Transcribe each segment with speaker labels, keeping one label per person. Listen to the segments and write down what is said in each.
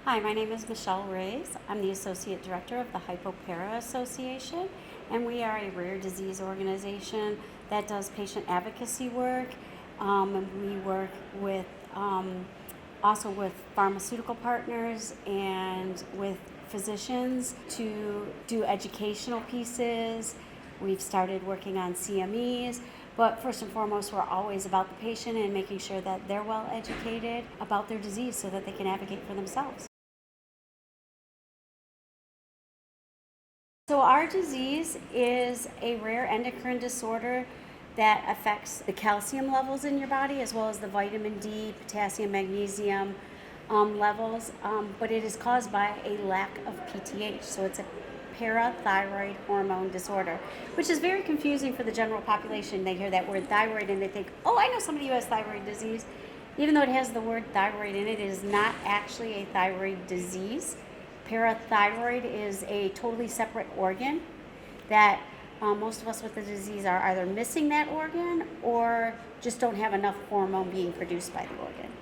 Speaker 1: Hi, my name is Michele Rayes. I'm the Associate Director of the HypoPARAthyroidism Association, and we are a rare disease organization that does patient advocacy work. And we work with also with pharmaceutical partners and with physicians to do educational pieces. We've started working on CMEs, but first and foremost, we're always about the patient and making sure that they're well educated about their disease so that they can advocate for themselves. So our disease is a rare endocrine disorder that affects the calcium levels in your body as well as the vitamin D, potassium, magnesium levels, but it is caused by a lack of PTH. So it's a parathyroid hormone disorder, which is very confusing for the general population. They hear that word thyroid and they think, oh, I know somebody who has thyroid disease. Even though it has the word thyroid in it, it is not actually a thyroid disease. Parathyroid is a totally separate organ that most of us with the disease are either missing that organ or just don't have enough hormone being produced by the organ.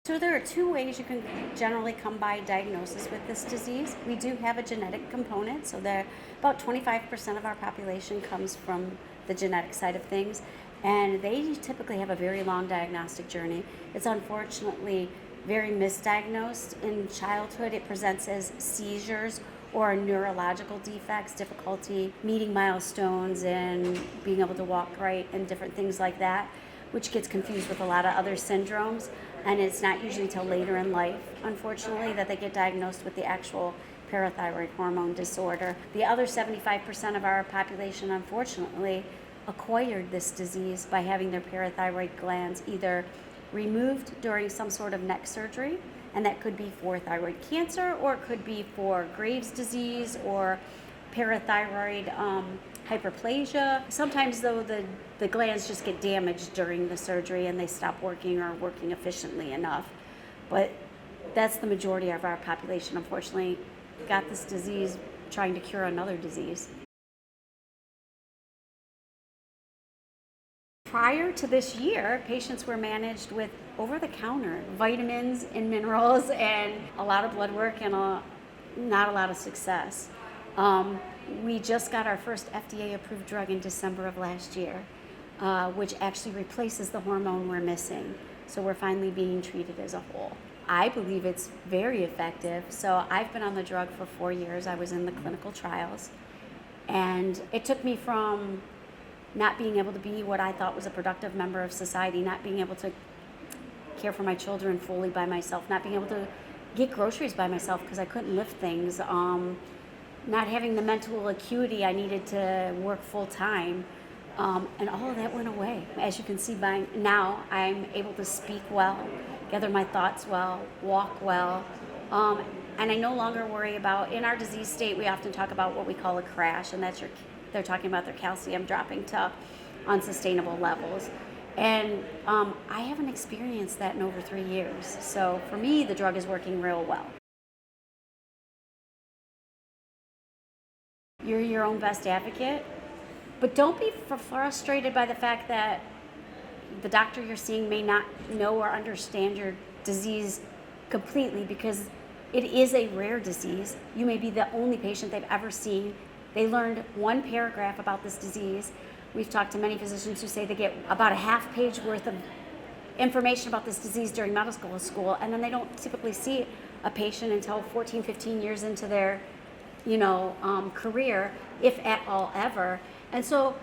Speaker 1: So there are two ways you can generally come by diagnosis with this disease. We do have a genetic component, so about 25% of our population comes from the genetic side of things, and they typically have a very long diagnostic journey. It's unfortunately very misdiagnosed in childhood. It presents as seizures or neurological defects, difficulty meeting milestones and being able to walk right and different things like that, which gets confused with a lot of other syndromes. And it's not usually till later in life, unfortunately, that they get diagnosed with the actual parathyroid hormone disorder. The other 75% of our population, unfortunately, acquired this disease by having their parathyroid glands either removed during some sort of neck surgery, and that could be for thyroid cancer, or it could be for Graves' disease or parathyroid hyperplasia. Sometimes, though, the glands just get damaged during the surgery and they stop working or working efficiently enough. But that's the majority of our population, unfortunately, got this disease trying to cure another disease. Prior to this year, patients were managed with over-the-counter vitamins and minerals and a lot of blood work and not a lot of success. We just got our first FDA-approved drug in December of last year, which actually replaces the hormone we're missing. So we're finally being treated as a whole. I believe it's very effective. So I've been on the drug for 4 years. I was in the clinical trials. And it took me from not being able to be what I thought was a productive member of society, not being able to care for my children fully by myself, not being able to get groceries by myself because I couldn't lift things, not having the mental acuity I needed to work full time, and all of that went away. As you can see by now, I'm able to speak well, gather my thoughts well, walk well, and I no longer worry about, in our disease state, we often talk about what we call a crash, and they're talking about their calcium dropping to unsustainable levels. And I haven't experienced that in over 3 years. So for me, the drug is working real well. You're your own best advocate, but don't be frustrated by the fact that the doctor you're seeing may not know or understand your disease completely, because it is a rare disease. You may be the only patient they've ever seen. They learned one paragraph about this disease. We've talked to many physicians who say they get about a half page worth of information about this disease during medical school, and then they don't typically see a patient until 14, 15 years into their career, if at all ever. And so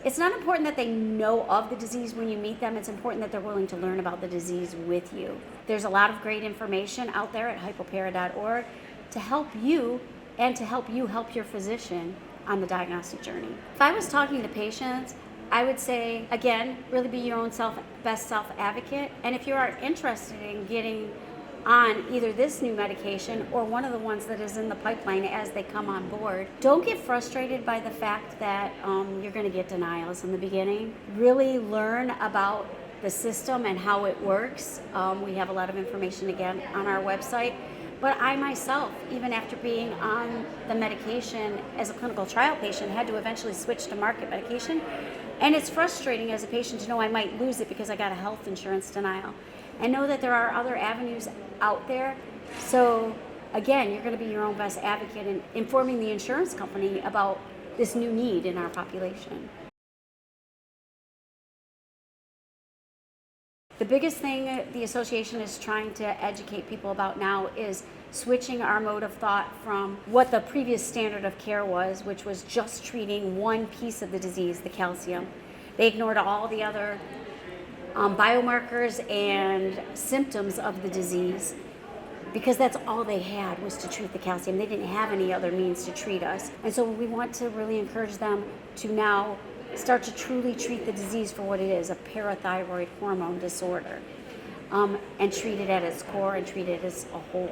Speaker 1: it's not important that they know of the disease when you meet them. It's important that they're willing to learn about the disease with you. There's a lot of great information out there at hypopara.org to help you and to help you help your physician on the diagnostic journey. If I was talking to patients, I would say, again, really be your own best self-advocate. And if you are interested in getting on either this new medication or one of the ones that is in the pipeline as they come on board, don't get frustrated by the fact that you're going to get denials in the beginning. Really learn about the system and how it works. We have a lot of information, again, on our website. But I myself, even after being on the medication as a clinical trial patient, had to eventually switch to market medication. And it's frustrating as a patient to know I might lose it because I got a health insurance denial. and know that there are other avenues out there. So again, you're going to be your own best advocate in informing the insurance company about this new need in our population. The biggest thing the association is trying to educate people about now is switching our mode of thought from what the previous standard of care was, which was just treating one piece of the disease, the calcium. They ignored all the other biomarkers and symptoms of the disease because that's all they had was to treat the calcium. They didn't have any other means to treat us. And so we want to really encourage them to now start to truly treat the disease for what it is, a parathyroid hormone disorder, and treat it at its core and treat it as a whole.